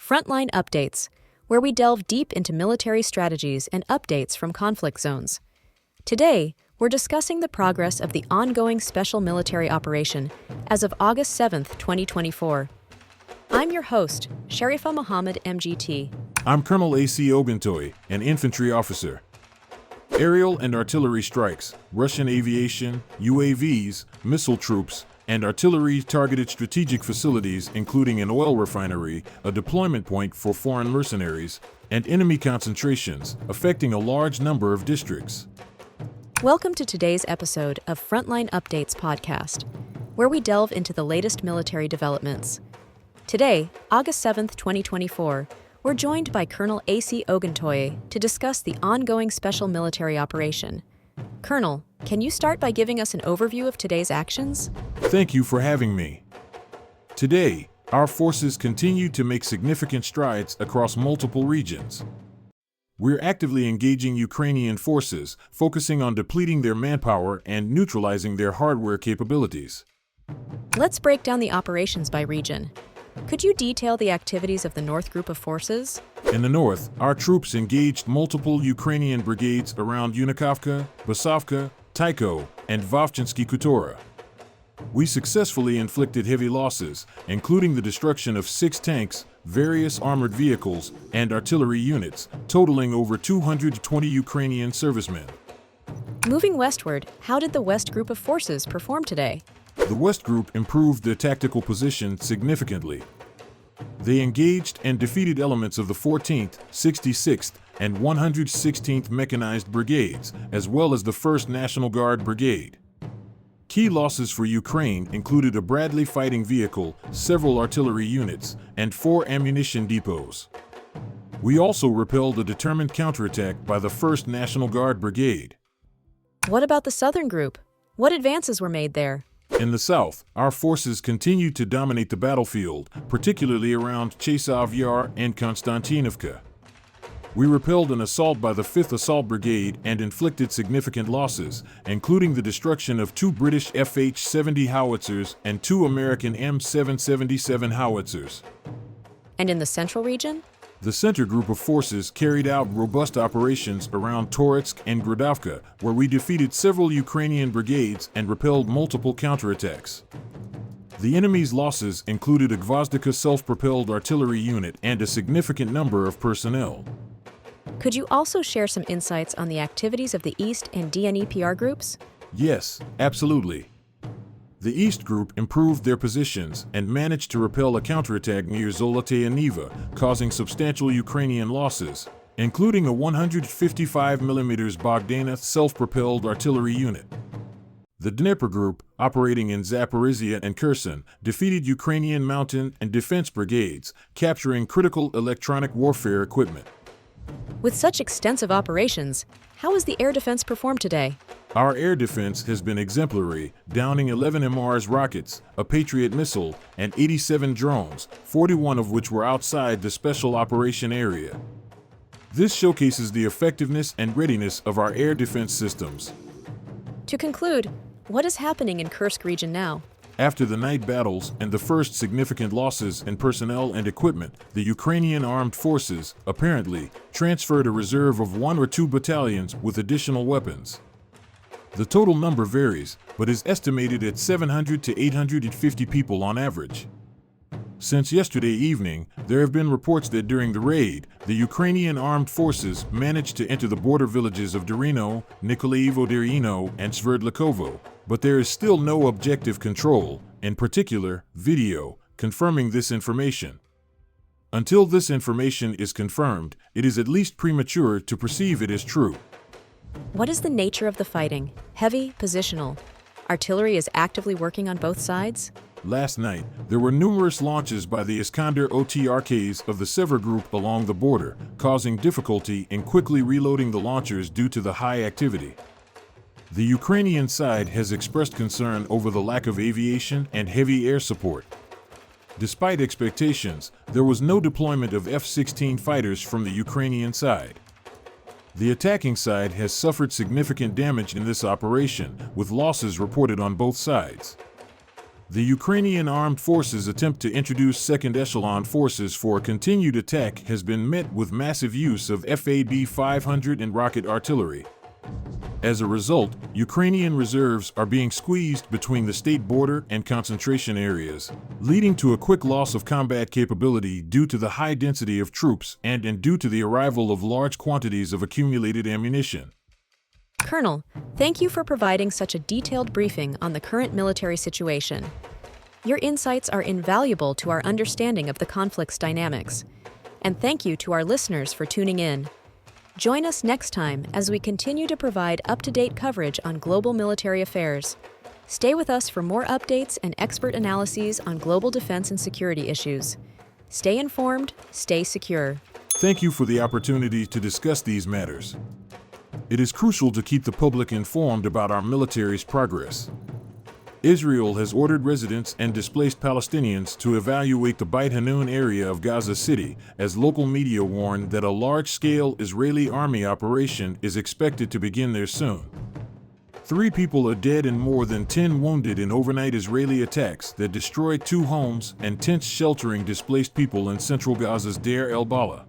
Frontline Updates, where we delve deep into military strategies and updates from conflict zones. Today, we're discussing the progress of the ongoing special military operation as of August 7, 2024. I'm your host, Sharifa Muhammad, MGT. I'm Colonel AUC Oguntoye, an infantry officer. Aerial and artillery strikes, Russian aviation, UAVs, missile troops, and artillery targeted strategic facilities including an oil refinery, a deployment point for foreign mercenaries, and enemy concentrations, affecting a large number of districts. Welcome to today's episode of Frontline Updates podcast, where we delve into the latest military developments. Today, August 7, 2024, we're joined by Colonel AUC Oguntoye to discuss the ongoing special military operation. Colonel, can you start by giving us an overview of today's actions? Thank you for having me. Today, our forces continue to make significant strides across multiple regions. We're actively engaging Ukrainian forces, focusing on depleting their manpower and neutralizing their hardware capabilities. Let's break down the operations by region. Could you detail the activities of the North Group of Forces? In the north, our troops engaged multiple Ukrainian brigades around Unikovka, Basovka, Tycho, and Vovchinsky Khutora. We successfully inflicted heavy losses, including the destruction of 6 tanks, various armored vehicles, and artillery units, totaling over 220 Ukrainian servicemen. Moving westward, how did the West Group of Forces perform today? The West Group improved their tactical position significantly. They engaged and defeated elements of the 14th, 66th, and 116th Mechanized Brigades, as well as the 1st National Guard Brigade. Key losses for Ukraine included a Bradley fighting vehicle, several artillery units, and 4 ammunition depots. We also repelled a determined counterattack by the 1st National Guard Brigade. What about the Southern Group? What advances were made there? In the south, our forces continued to dominate the battlefield, particularly around Chasov Yar and Konstantinovka. We repelled an assault by the 5th Assault Brigade and inflicted significant losses, including the destruction of 2 British FH-70 howitzers and 2 American M777 howitzers. And in the Central region? The Center Group of Forces carried out robust operations around Toretsk and Gradovka, where we defeated several Ukrainian brigades and repelled multiple counterattacks. The enemy's losses included a Gvozdika self-propelled artillery unit and a significant number of personnel. Could you also share some insights on the activities of the East and DNEPR groups? Yes, absolutely. The East Group improved their positions and managed to repel a counterattack near Zolotaya Niva, causing substantial Ukrainian losses, including a 155mm Bogdana self-propelled artillery unit. The Dnepr Group, operating in Zaporizhia and Kherson, defeated Ukrainian mountain and defense brigades, capturing critical electronic warfare equipment. With such extensive operations, how has the air defense performed today? Our air defense has been exemplary, downing 11 MRS rockets, a Patriot missile, and 87 drones, 41 of which were outside the special operation area. This showcases the effectiveness and readiness of our air defense systems. To conclude, what is happening in Kursk region now? After the night battles and the first significant losses in personnel and equipment, the Ukrainian armed forces, apparently, transferred a reserve of 1 or 2 battalions with additional weapons. The total number varies, but is estimated at 700 to 850 people on average. Since yesterday evening, there have been reports that during the raid, the Ukrainian armed forces managed to enter the border villages of Darino, Nikolaevo-Darino, and Sverdlikovo, but there is still no objective control, in particular, video, confirming this information. Until this information is confirmed, it is at least premature to perceive it as true. What is the nature of the fighting? Heavy, positional? Artillery is actively working on both sides? Last night, there were numerous launches by the Iskander OTRKs of the Sever Group along the border, causing difficulty in quickly reloading the launchers due to the high activity. The Ukrainian side has expressed concern over the lack of aviation and heavy air support. Despite expectations, there was no deployment of F-16 fighters from the Ukrainian side. The attacking side has suffered significant damage in this operation, with losses reported on both sides. The Ukrainian armed forces' attempt to introduce second echelon forces for a continued attack has been met with massive use of FAB-500 and rocket artillery. As a result, Ukrainian reserves are being squeezed between the state border and concentration areas, leading to a quick loss of combat capability due to the high density of troops and due to the arrival of large quantities of accumulated ammunition. Colonel, thank you for providing such a detailed briefing on the current military situation. Your insights are invaluable to our understanding of the conflict's dynamics. And thank you to our listeners for tuning in. Join us next time as we continue to provide up-to-date coverage on global military affairs. Stay with us for more updates and expert analyses on global defense and security issues. Stay informed, stay secure. Thank you for the opportunity to discuss these matters. It is crucial to keep the public informed about our military's progress. Israel has ordered residents and displaced Palestinians to evacuate the Beit Hanun area of Gaza City, as local media warn that a large-scale Israeli army operation is expected to begin there soon. 3 people are dead and more than 10 wounded in overnight Israeli attacks that destroyed 2 homes and tents sheltering displaced people in central Gaza's Deir el-Balah.